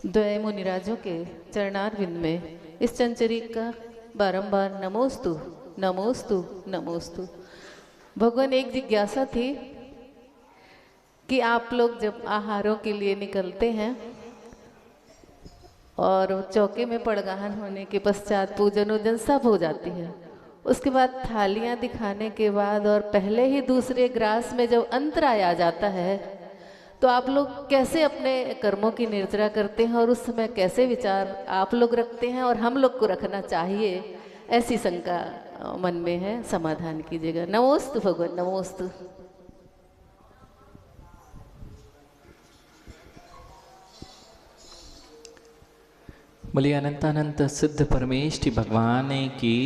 द्वय मुनिराजों के चरणारविंद में इस चंचरी का बारंबार नमोस्तु नमोस्तु नमोस्तु। भगवान, एक जिज्ञासा थी कि आप लोग जब आहारों के लिए निकलते हैं और चौके में पड़गाहन होने के पश्चात पूजन वूजन सब हो जाती है, उसके बाद थालियां दिखाने के बाद और पहले ही दूसरे ग्रास में जब अंतराय आ जाता है तो आप लोग कैसे अपने कर्मों की निर्जरा करते हैं और उस समय कैसे विचार आप लोग रखते हैं और हम लोग को रखना चाहिए, ऐसी शंका मन में है, समाधान कीजिएगा। नमोस्तु भगवान, नमोस्तु। बोलिए अनंतानंत सिद्ध परमेष्टि भगवान की।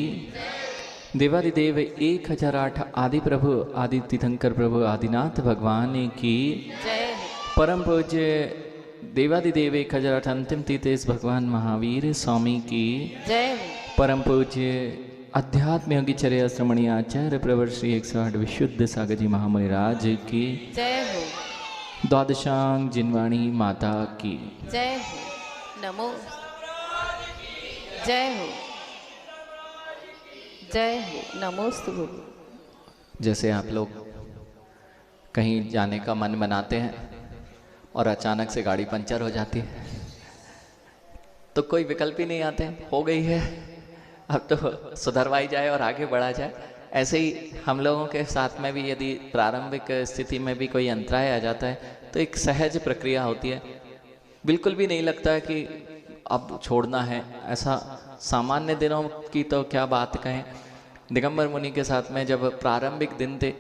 देवादिदेव 1008 आदि प्रभु आदि तीर्थंकर प्रभु आदिनाथ भगवान की। परम पूज्य देवादिदेव 1008 अंतिम तीर्थेश भगवान महावीर स्वामी की। परम पूज्य अध्यात्म योगीचर्य श्रमणीय आचार्य प्रवर श्री 108 विशुद्ध सागर जी महामुनिराज की। द्वादशांग जिनवाणी माता की जय हो। नमो जय हो, जय हो, नमोस्तु। जैसे आप लोग कहीं जाने का मन बनाते हैं और अचानक से गाड़ी पंचर हो जाती है तो कोई विकल्प ही नहीं आते, हो गई है अब तो सुधरवाई जाए और आगे बढ़ा जाए। ऐसे ही हम लोगों के साथ में भी यदि प्रारंभिक स्थिति में भी कोई अंतराय आ जाता है तो एक सहज प्रक्रिया होती है, बिल्कुल भी नहीं लगता है कि अब छोड़ना है। ऐसा सामान्य दिनों की तो क्या बात कहें, दिगंबर मुनि के साथ में जब प्रारंभिक दिन थे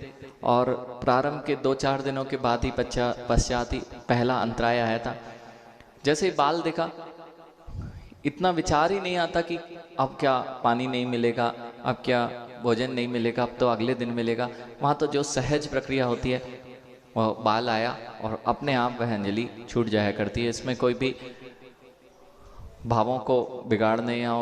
और प्रारंभ के 2-4 दिनों के बाद ही पश्चात ही पहला अंतराय आया था। जैसे ही बाल देखा इतना विचार ही नहीं आता कि अब क्या पानी नहीं मिलेगा, अब क्या भोजन नहीं मिलेगा, अब तो अगले दिन मिलेगा। वहाँ तो जो सहज प्रक्रिया होती है वह बाल आया और अपने आप वह अंजलि छूट जाया करती है। इसमें कोई भी भावों को बिगाड़ने या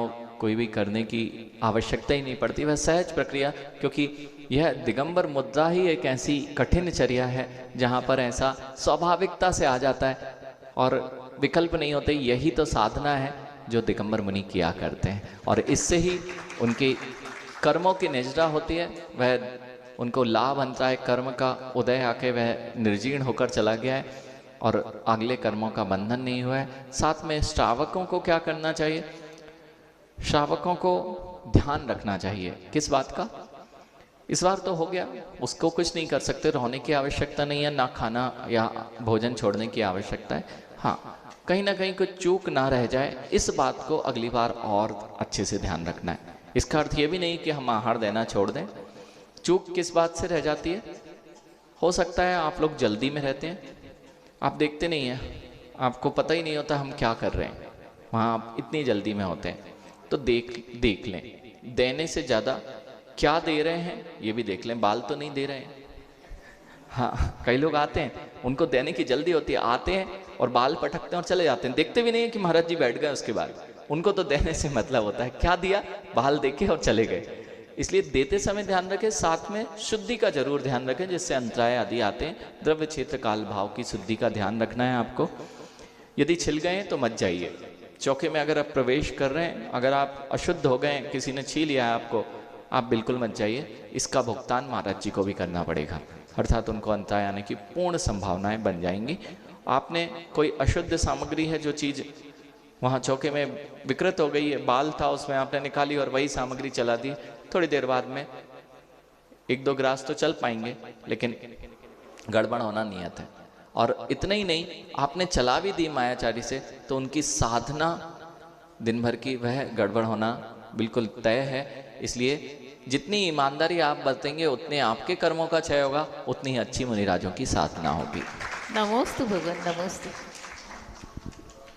कोई भी करने की आवश्यकता ही नहीं पड़ती, वह सहज प्रक्रिया। क्योंकि यह दिगंबर मुद्रा ही एक ऐसी कठिन चर्या है जहाँ पर ऐसा स्वाभाविकता से आ जाता है और विकल्प नहीं होते। यही तो साधना है जो दिगंबर मुनि किया करते हैं और इससे ही उनकी कर्मों की निजरा होती है। वह उनको लाभ अंतराय कर्म का उदय आके वह निर्जीर्ण होकर चला गया है और अगले कर्मों का बंधन नहीं हुआ है। साथ में श्रावकों को क्या करना चाहिए, श्रावकों को ध्यान रखना चाहिए। किस बात का? इस बार तो हो गया, उसको कुछ नहीं कर सकते, रोने की आवश्यकता नहीं है, ना खाना या भोजन छोड़ने की आवश्यकता है। हाँ, कहीं ना कहीं कुछ चूक ना रह जाए, इस बात को अगली बार और अच्छे से ध्यान रखना है। इसका अर्थ ये भी नहीं कि हम आहार देना छोड़ दें। चूक किस बात से रह जाती है? हो सकता है आप लोग जल्दी में रहते हैं, आप देखते नहीं हैं, आपको पता ही नहीं होता हम क्या कर रहे हैं, वहाँ आप इतनी जल्दी में होते हैं। तो देख लें, देने से ज़्यादा क्या दे रहे हैं ये भी देख लें। बाल तो नहीं दे रहे हैं। हाँ, कई लोग आते हैं, उनको देने की जल्दी होती है, आते हैं और बाल पटकते हैं और चले जाते हैं, देखते भी नहीं है कि महाराज जी बैठ गए। उसके बाद उनको तो देने से मतलब होता है, क्या दिया, बाल देखे और चले गए। इसलिए देते समय ध्यान रखें, साथ में शुद्धि का जरूर ध्यान रखें, जिससे अंतराय आदि आते हैं। द्रव्य क्षेत्र काल भाव की शुद्धि का ध्यान रखना है आपको। यदि छिल गए तो मत जाइए। चौके में अगर आप प्रवेश कर रहे हैं, अगर आप अशुद्ध हो गए, किसी ने छीन लिया है आपको, आप बिल्कुल मत जाइए। इसका भुगतान महाराज जी को भी करना पड़ेगा, अर्थात उनको अंतराय आने की पूर्ण संभावनाएं बन जाएंगी। आपने कोई अशुद्ध सामग्री है, जो चीज़ वहाँ चौके में विकृत हो गई है, बाल था उसमें आपने निकाली और वही सामग्री चला दी, थोड़ी देर बाद में 1-2 ग्रास तो चल पाएंगे, लेकिन गड़बड़ होना नियत है। और इतना ही नहीं, आपने चला भी दी मायाचारी से तो उनकी साधना दिन भर की वह गड़बड़ होना बिल्कुल तय है। इसलिए जितनी ईमानदारी आप बरतेंगे उतने आपके कर्मों का क्षय होगा, उतनी ही अच्छी मुनिराजों की साधना होगी। नमोस्तु भगवान, नमोस्तु।